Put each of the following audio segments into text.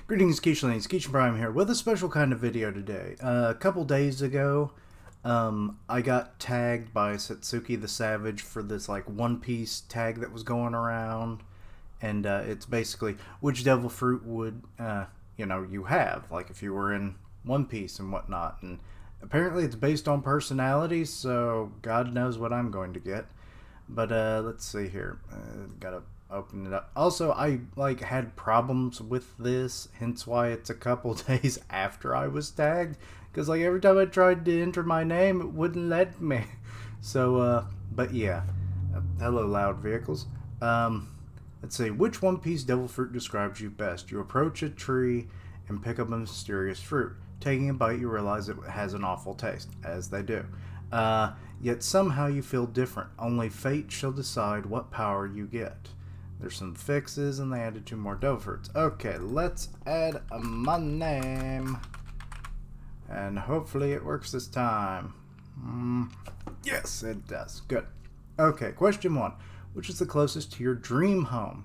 Greetings, Keishlings. Keishan Prime here with a special kind of video today. A couple days ago, I got tagged by Satsuki the Savage for this like One Piece tag that was going around, and it's basically which devil fruit would you have, like if you were in One Piece and whatnot. And apparently it's based on personality, so God knows what I'm going to get. But let's see here. Gotta open it up. Also, I had problems with this, hence why it's a couple days after I was tagged, because every time I tried to enter my name, it wouldn't let me. So but yeah, hello loud vehicles. Let's see, which One Piece devil fruit describes you best? You approach a tree and pick up a mysterious fruit. Taking a bite, you realize it has an awful taste, as they do. Yet somehow you feel different. Only fate shall decide what power you get. There's some fixes, and they added 2 more devil fruits. Okay, let's add my name. And hopefully it works this time. Yes, it does. Good. Okay, question 1. Which is the closest to your dream home?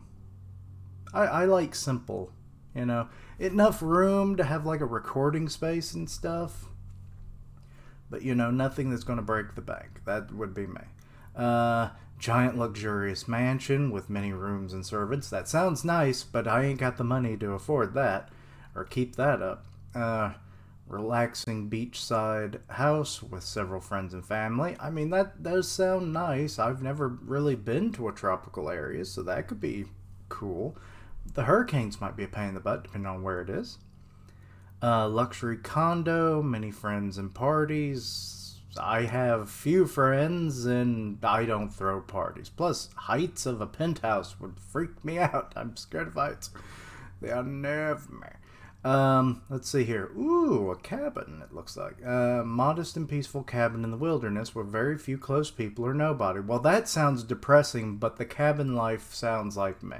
I like simple, enough room to have a recording space and stuff. But, nothing that's going to break the bank. That would be me. Giant luxurious mansion with many rooms and servants. That sounds nice, but I ain't got the money to afford that. Or keep that up. Relaxing beachside house with several friends and family. I mean, that does sound nice. I've never really been to a tropical area, so that could be cool. The hurricanes might be a pain in the butt, depending on where it is. Luxury condo, many friends and parties. I have few friends and I don't throw parties. Plus, heights of a penthouse would freak me out. I'm scared of heights. They unnerve me. Let's see here. Ooh, a cabin, it looks like. Modest and peaceful cabin in the wilderness with very few close people or nobody. Well, that sounds depressing, but the cabin life sounds like me.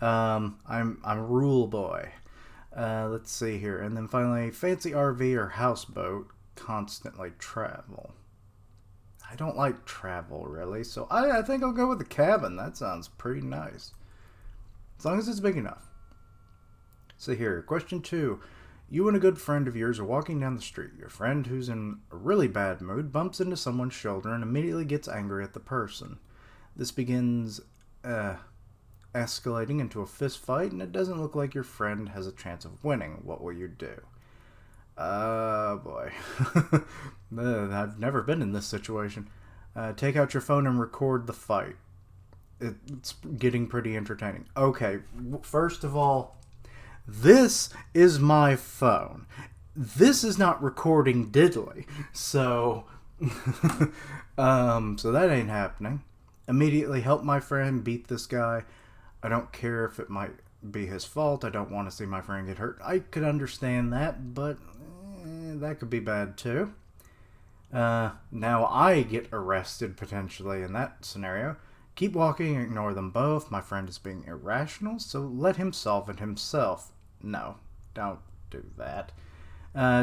I'm a rule boy. Let's see here. And then finally, fancy RV or houseboat, constantly travel. I don't like travel, really, so I think I'll go with the cabin. That sounds pretty nice. As long as it's big enough. So here, question 2. You and a good friend of yours are walking down the street. Your friend, who's in a really bad mood, bumps into someone's shoulder and immediately gets angry at the person. This begins, escalating into a fist fight, and it doesn't look like your friend has a chance of winning. What will you do? Boy. I've never been in this situation. Take out your phone and record the fight. It's getting pretty entertaining. Okay, first of all, this is my phone. This is not recording diddly. So, so that ain't happening. Immediately help my friend beat this guy. I don't care if it might be his fault. I don't want to see my friend get hurt. I could understand that, but that could be bad too. Now I get arrested potentially in that scenario. Keep walking, ignore them both. My friend is being irrational, so let him solve it himself. No, don't do that.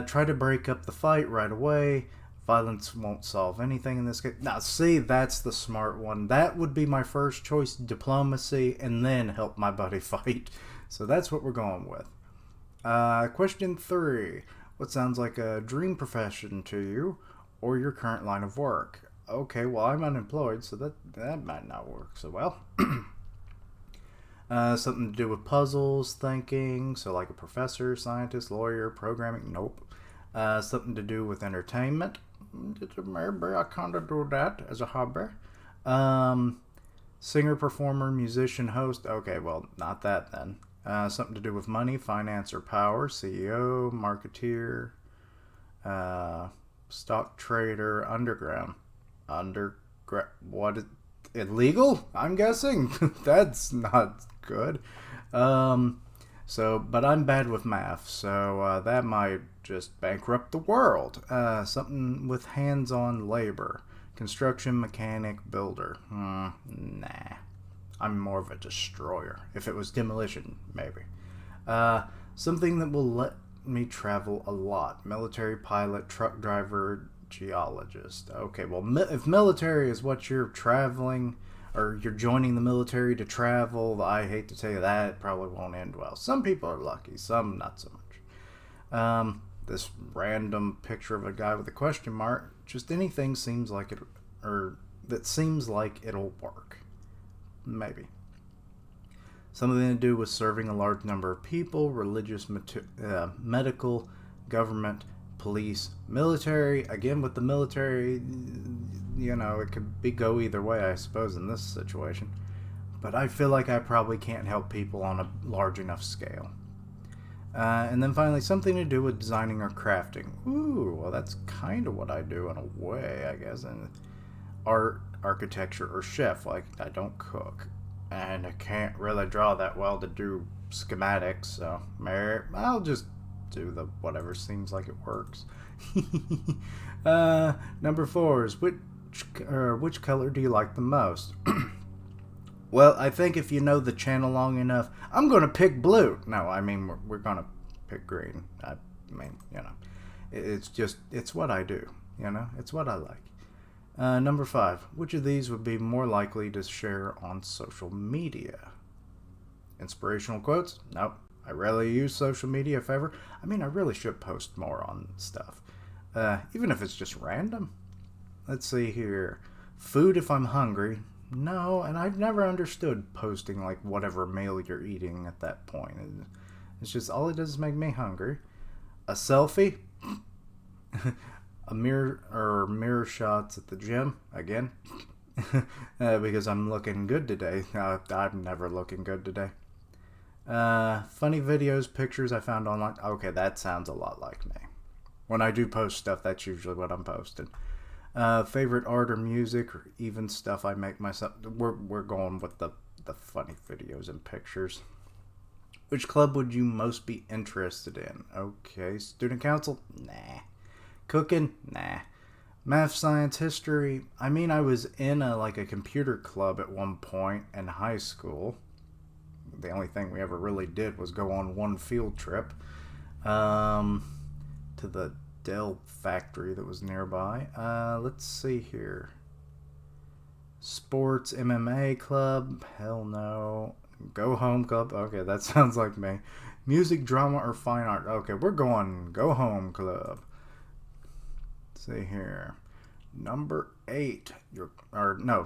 Try to break up the fight right away. Violence won't solve anything in this case. Now, see, that's the smart one. That would be my first choice, diplomacy, and then help my buddy fight. So that's what we're going with. Question 3. What sounds like a dream profession to you or your current line of work? Okay, well, I'm unemployed, so that might not work so well. Something to do with puzzles, thinking, so like a professor, scientist, lawyer, programming, nope. Something to do with entertainment. Maybe I kind of do that as a hobby. Singer, performer, musician, host. Okay, well, not that then. Something to do with money, finance, or power. CEO, marketeer, stock trader, underground. What is illegal? I'm guessing. That's not good. But I'm bad with math, so that might just bankrupt the world. Something with hands-on labor. Construction, mechanic, builder. Nah. I'm more of a destroyer. If it was demolition, maybe. Something that will let me travel a lot. Military pilot, truck driver, geologist. Okay, well, if military is what you're traveling, or you're joining the military to travel. I hate to tell you that, it probably won't end well. Some people are lucky, some not so much. This random picture of a guy with a question mark, just anything seems like it, or that seems like it'll work. Maybe. Something to do with serving a large number of people, religious, medical, government, police, military. Again, with the military, it could go either way, I suppose, in this situation. But I feel like I probably can't help people on a large enough scale. And then finally, something to do with designing or crafting. Ooh, well, that's kind of what I do in a way, I guess. And art, architecture, or chef. Like, I don't cook. And I can't really draw that well to do schematics, so I'll just do the whatever seems like it works. Number 4 is which color do you like the most? Well, I think if you know the channel long enough, I'm going to pick blue. No, I mean, we're going to pick green. I mean, it's what I do, it's what I like. Number 5, which of these would be more likely to share on social media? Inspirational quotes? Nope. I rarely use social media, if ever. I mean, I really should post more on stuff. Even if it's just random. Let's see here. Food if I'm hungry. No, and I've never understood posting like whatever meal you're eating at that point. It's just, all it does is make me hungry. A selfie? A mirror shots at the gym again. Because I'm looking good today. I'm never looking good today. Funny videos, pictures I found online. Okay, that sounds a lot like me. When I do post stuff, that's usually what I'm posting. Favorite art or music, or even stuff I make myself. We're going with the funny videos and pictures. Which club would you most be interested in? Okay, student council? Nah. Cooking? Nah. Math, science, history? I mean, I was in a computer club at one point in high school. The only thing we ever really did was go on one field trip to the Dell factory that was nearby. Let's see here. Sports, MMA club? Hell no. Go home club? Okay, that sounds like me. Music, drama, or fine art? Okay, we're going go home club. Let's see here. Number 8.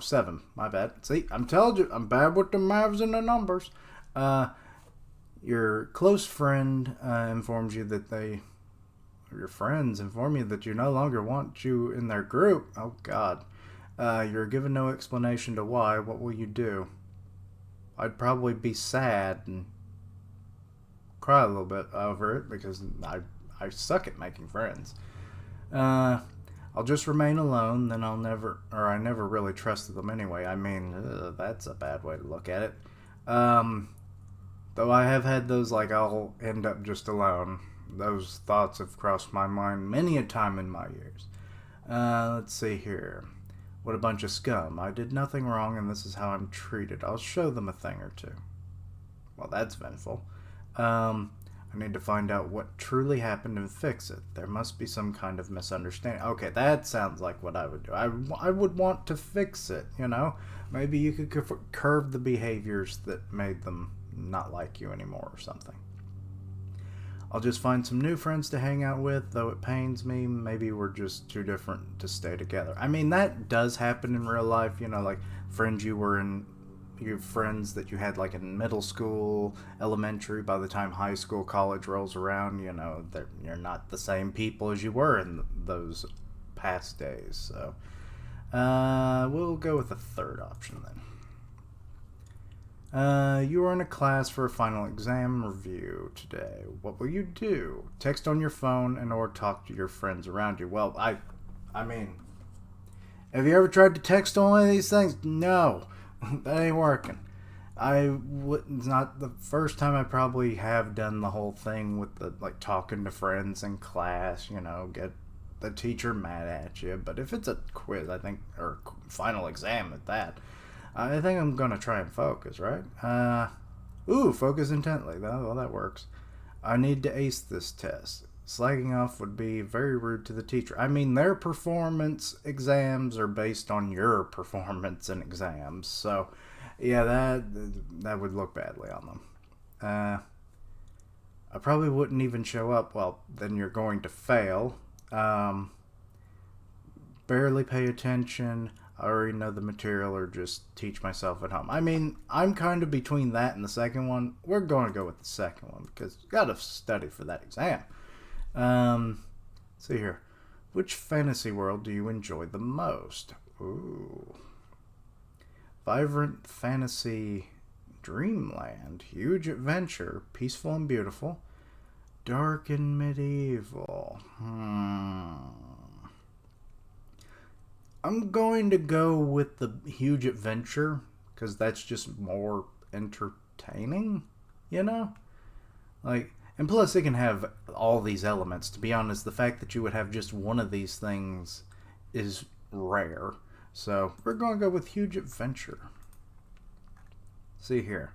7. My bad. See, I'm telling you, I'm bad with the maths and the numbers. Your close friend informs you that your friends inform you that you no longer want you in their group. Oh, God. You're given no explanation to why. What will you do? I'd probably be sad and cry a little bit over it because I suck at making friends. I'll just remain alone, then I never really trusted them anyway. I mean, that's a bad way to look at it. Though I have had those, I'll end up just alone. Those thoughts have crossed my mind many a time in my years. Let's see here. What a bunch of scum. I did nothing wrong, and this is how I'm treated. I'll show them a thing or two. Well, that's vengeful. I need to find out what truly happened and fix it. There must be some kind of misunderstanding. Okay, that sounds like what I would do. I would want to fix it, Maybe you could curb the behaviors that made them not like you anymore or something. I'll just find some new friends to hang out with, though it pains me. Maybe we're just too different to stay together. I mean, that does happen in real life, friends you have friends that you had in middle school, elementary. By the time high school, college rolls around, you're not the same people as you were in those past days. So we'll go with the third option then. You are in a class for a final exam review today. What will you do? Text on your phone or talk to your friends around you. Well, I mean, have you ever tried to text on one of these things? No. That ain't working. It's not the first time I probably have done the whole thing with the talking to friends in class, get the teacher mad at you. But if it's a quiz, I think, or final exam at that, I think I'm gonna try and focus, right? Focus intently. Well, that works. I need to ace this test. Slagging off would be very rude to the teacher. I mean, their performance exams are based on your performance in exams. So, yeah, that would look badly on them. I probably wouldn't even show up. Well, then you're going to fail. Barely pay attention. I already know the material, or just teach myself at home. I mean, I'm kind of between that and the second one. We're going to go with the second one because you got to study for that exam. See here. Which fantasy world do you enjoy the most? Ooh. Vibrant fantasy dreamland. Huge adventure. Peaceful and beautiful. Dark and medieval. I'm going to go with the huge adventure because that's just more entertaining, you know? Like, and plus it can have all these elements. To be honest, the fact that you would have just one of these things is rare. So we're going to go with huge adventure. See here.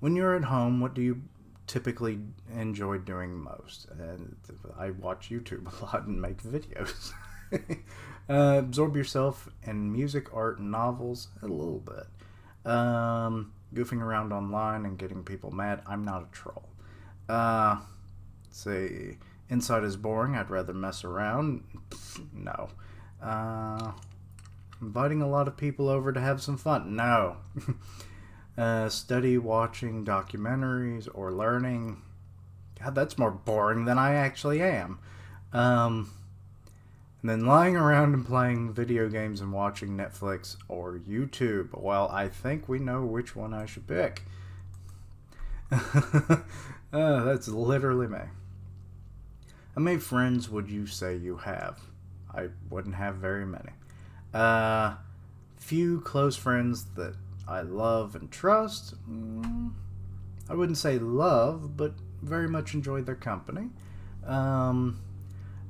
When you're at home, what do you typically enjoy doing most? And I watch YouTube a lot and make videos. Absorb yourself in music, art, and novels a little bit. Goofing around online and getting people mad. I'm not a troll. Let's see. Inside is boring. I'd rather mess around. No. Inviting a lot of people over to have some fun. No. Study watching documentaries or learning. God, that's more boring than I actually am. And then lying around and playing video games and watching Netflix or YouTube. Well, I think we know which one I should pick. That's literally me. How many friends would you say you have? I wouldn't have very many. Few close friends that I love and trust. I wouldn't say love, but very much enjoy their company.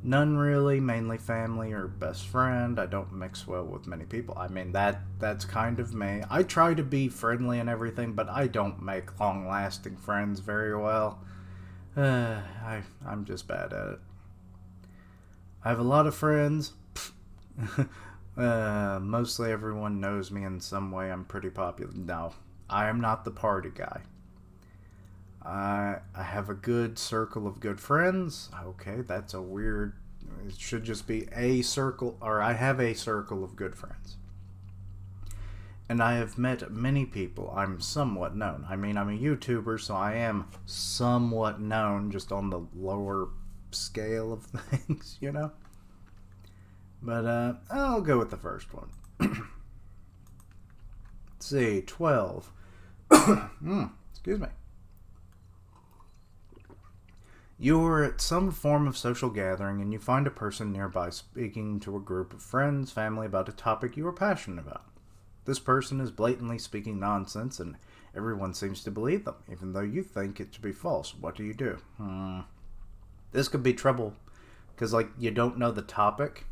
None really, mainly family or best friend. I don't mix well with many people. I mean, that's kind of me. I try to be friendly and everything, but I don't make long-lasting friends very well. I'm just bad at it. I have a lot of friends. Mostly everyone knows me in some way. I'm pretty popular. No, I am not the party guy. I have a good circle of good friends. Okay, that's a weird... It should just be a circle, or I have a circle of good friends. And I have met many people. I'm somewhat known. I mean, I'm a YouTuber, so I am somewhat known, just on the lower scale of things, you know? But, I'll go with the first one. Let's see, 12. Excuse me. You are at some form of social gathering and you find a person nearby speaking to a group of friends, family about a topic you are passionate about. This person is blatantly speaking nonsense and everyone seems to believe them, even though you think it to be false. What do you do? This could be trouble because, like, you don't know the topic.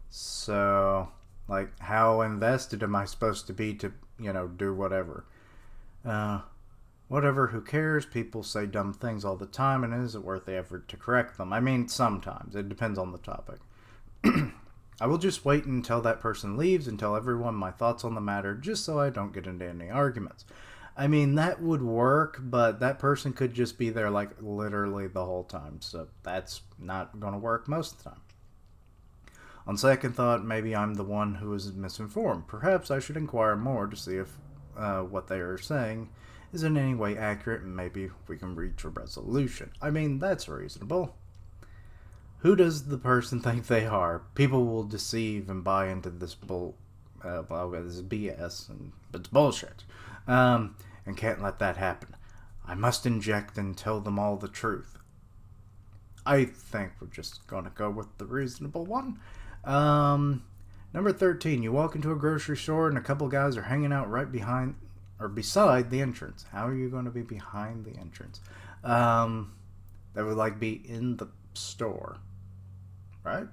So, like, how invested am I supposed to be to, you know, do whatever? Whatever, who cares? People say dumb things all the time, and is it worth the effort to correct them? I mean, sometimes. It depends on the topic. I will just wait until that person leaves and tell everyone my thoughts on the matter, just so I don't get into any arguments. I mean, that would work, but that person could just be there, like, literally the whole time, so that's not going to work most of the time. On second thought, maybe I'm the one who is misinformed. Perhaps I should inquire more to see if what they are saying is in any way accurate, and maybe we can reach a resolution. I mean, that's reasonable. Who does the person think they are? People will deceive and buy into this this BS, and it's bullshit. And can't let that happen. I must inject and tell them all the truth. I think we're just gonna go with the reasonable one. Number 13, you walk into a grocery store and a couple guys are hanging out right behind or beside the entrance. How are you going to be behind the entrance? That would like be in the store, right?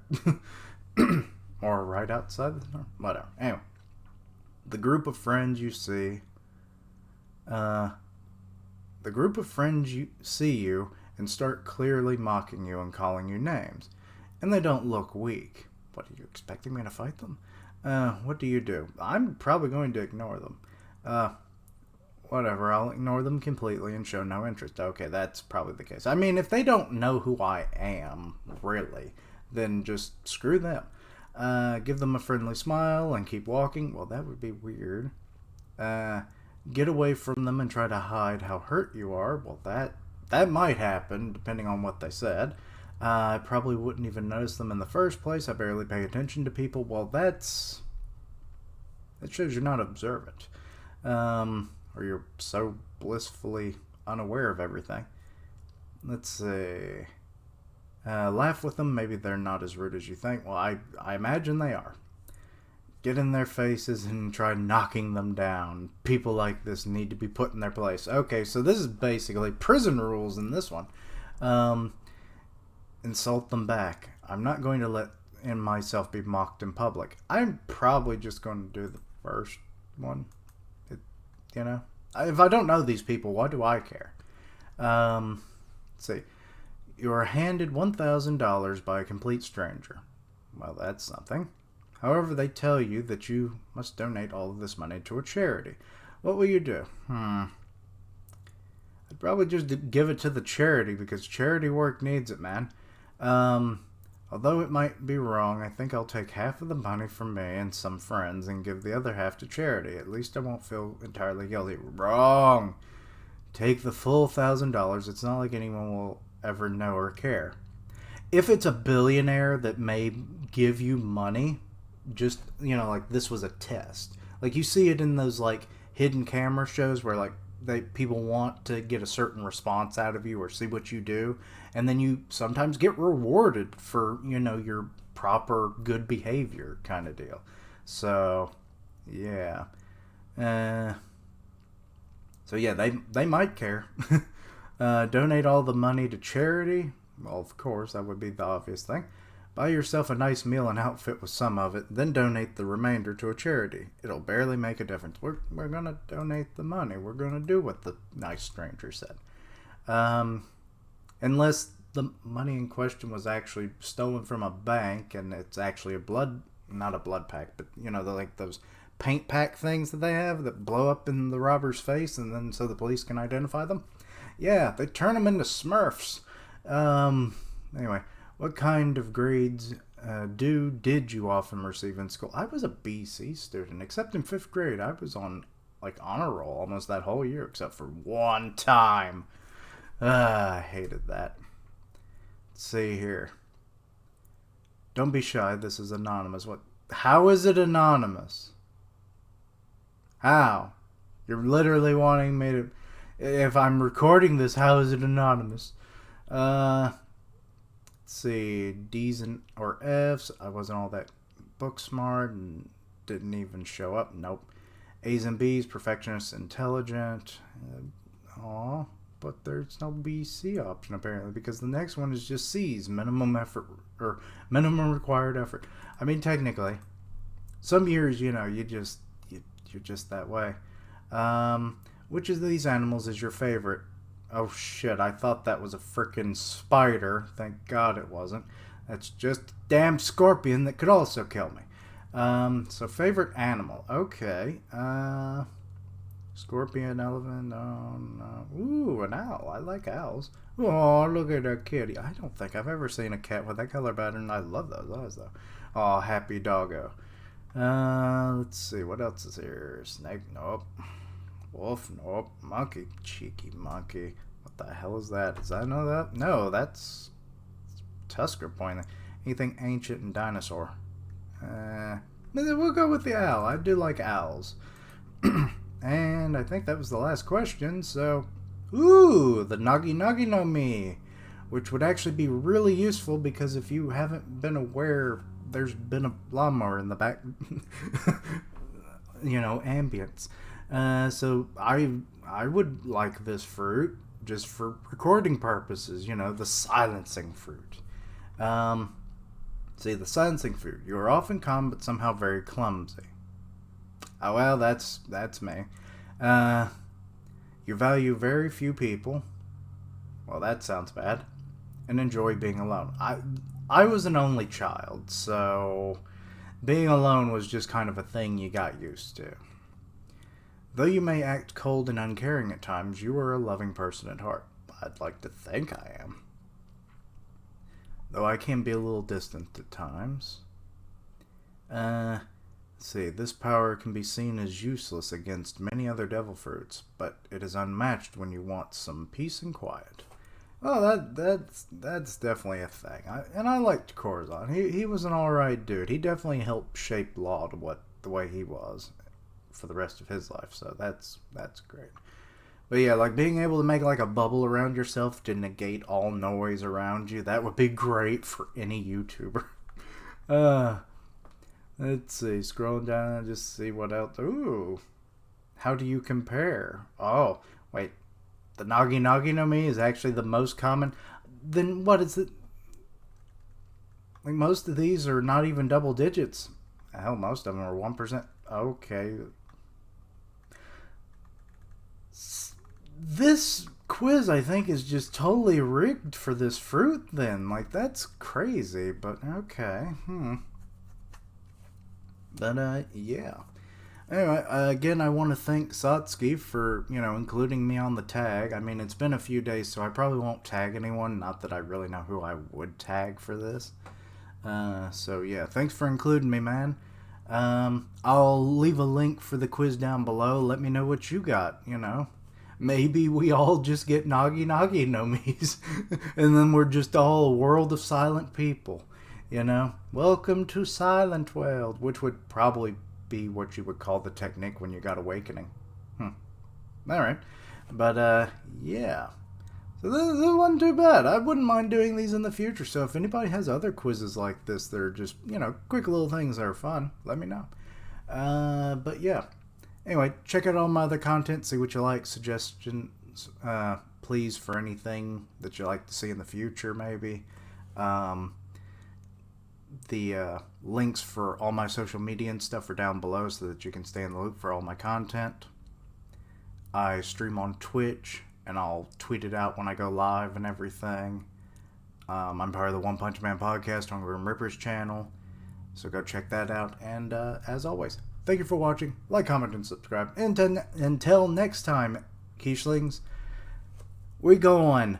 Or right outside the store, whatever. Anyway, the group of friends you see, you and start clearly mocking you and calling you names. And they don't look weak. What, are you expecting me to fight them? What do you do? I'm probably going to ignore them. Whatever, I'll ignore them completely and show no interest. Okay, that's probably the case. I mean, if they don't know who I am, really, then just screw them. Give them a friendly smile and keep walking. Well, that would be weird. Get away from them and try to hide how hurt you are. Well, that might happen, depending on what they said. I probably wouldn't even notice them in the first place. I barely pay attention to people. Well, that shows you're not observant. Or you're so blissfully unaware of everything. Let's see. Laugh with them. Maybe they're not as rude as you think. Well, I imagine they are. Get in their faces and try knocking them down. People like this need to be put in their place. Okay, so this is basically prison rules in this one. Insult them back. I'm not going to let myself be mocked in public. I'm probably just going to do the first one. You know? If I don't know these people, why do I care? Let's see. You are handed $1,000 by a complete stranger. Well, that's something. However, they tell you that you must donate all of this money to a charity. What will you do? I'd probably just give it to the charity because charity work needs it, man. Although it might be wrong, I think I'll take half of the money from me and some friends and give the other half to charity. At least I won't feel entirely guilty. Wrong! Take the full $1,000. It's not like anyone will ever know or care. If it's a billionaire that may give you money, just, like this was a test. Like you see it in those like hidden camera shows where like people want to get a certain response out of you or see what you do, and then you sometimes get rewarded for your proper good behavior kind of deal. So yeah, they might care. Donate all the money to charity. Well, of course, that would be the obvious thing. Buy yourself a nice meal and outfit with some of it, then donate the remainder to a charity. It'll barely make a difference. We're going to donate the money. We're going to do what the nice stranger said. Unless the money in question was actually stolen from a bank and it's actually not a blood pack, but like those paint pack things that they have that blow up in the robber's face and then so the police can identify them. Yeah, they turn them into Smurfs. Anyway. What kind of grades did you often receive in school? I was a BC student, except in 5th grade. I was on, honor roll almost that whole year, except for one time. I hated that. Let's see here. Don't be shy. This is anonymous. What? How is it anonymous? How? You're literally wanting me to... If I'm recording this, how is it anonymous? Let's see, D's or F's. I wasn't all that book smart and didn't even show up. Nope. A's and B's, perfectionist, intelligent. But there's no B-C option apparently because the next one is just C's, minimum effort or minimum required effort. I mean, technically, some years you're just that way. Which of these animals is your favorite? Oh shit, I thought that was a frickin' spider. Thank God it wasn't. That's just a damn scorpion that could also kill me. So favorite animal. Okay. Scorpion, elephant, no. Ooh, an owl. I like owls. Oh, look at that kitty. I don't think I've ever seen a cat with that color pattern. I love those eyes though. Oh, happy doggo. Let's see, what else is here? Snake, nope. Wolf, nope. Monkey, cheeky monkey. What the hell is that? Does I know that? No, that's Tusker Point. Anything ancient and dinosaur. We'll go with the owl. I do like owls. And I think that was the last question, so... Ooh, the Nagi Nagi no Mi. Which would actually be really useful because if you haven't been aware, there's been a lawnmower in the back. Ambience. So I would like this fruit just for recording purposes, the silencing fruit. See, the silencing fruit. You are often calm but somehow very clumsy. Oh, well, that's me. You value very few people. Well, that sounds bad. And enjoy being alone. I was an only child, so being alone was just kind of a thing you got used to. Though you may act cold and uncaring at times, you are a loving person at heart. I'd like to think I am. Though I can be a little distant at times. Let's see, this power can be seen as useless against many other devil fruits, but it is unmatched when you want some peace and quiet. Oh, that's definitely a thing. And I liked Corazon. He was an alright dude. He definitely helped shape Law to the way he was for the rest of his life, so that's great. But yeah, like being able to make like a bubble around yourself to negate all noise around you, that would be great for any YouTuber. Let's see, scrolling down and just see what else. Ooh, how do you compare? Oh, wait, the Nagi Nagi no Mi is actually the most common. Then what is it? Like most of these are not even double digits. Hell, most of them are 1%. Okay. This quiz, I think, is just totally rigged for this fruit then. Like, that's crazy, but okay. But, yeah. Anyway, again, I want to thank Satsuki for, including me on the tag. I mean, it's been a few days, so I probably won't tag anyone. Not that I really know who I would tag for this. So, yeah, thanks for including me, man. I'll leave a link for the quiz down below. Let me know what you got, Maybe we all just get Nagi Nagi no Mis, and then we're just all a world of silent people, Welcome to Silent World, which would probably be what you would call the technique when you got awakening. Alright. But, yeah. So this wasn't too bad. I wouldn't mind doing these in the future, so if anybody has other quizzes like this that are just, quick little things that are fun, let me know. But yeah. Anyway, check out all my other content, see what you like, suggestions, please, for anything that you like to see in the future, maybe. The links for all my social media and stuff are down below so that you can stay in the loop for all my content. I stream on Twitch, and I'll tweet it out when I go live and everything. I'm part of the One Punch Man podcast on Grim Reaper's channel, so go check that out. And as always, thank you for watching. Like, comment, and subscribe. And until next time, Quichling, we go on.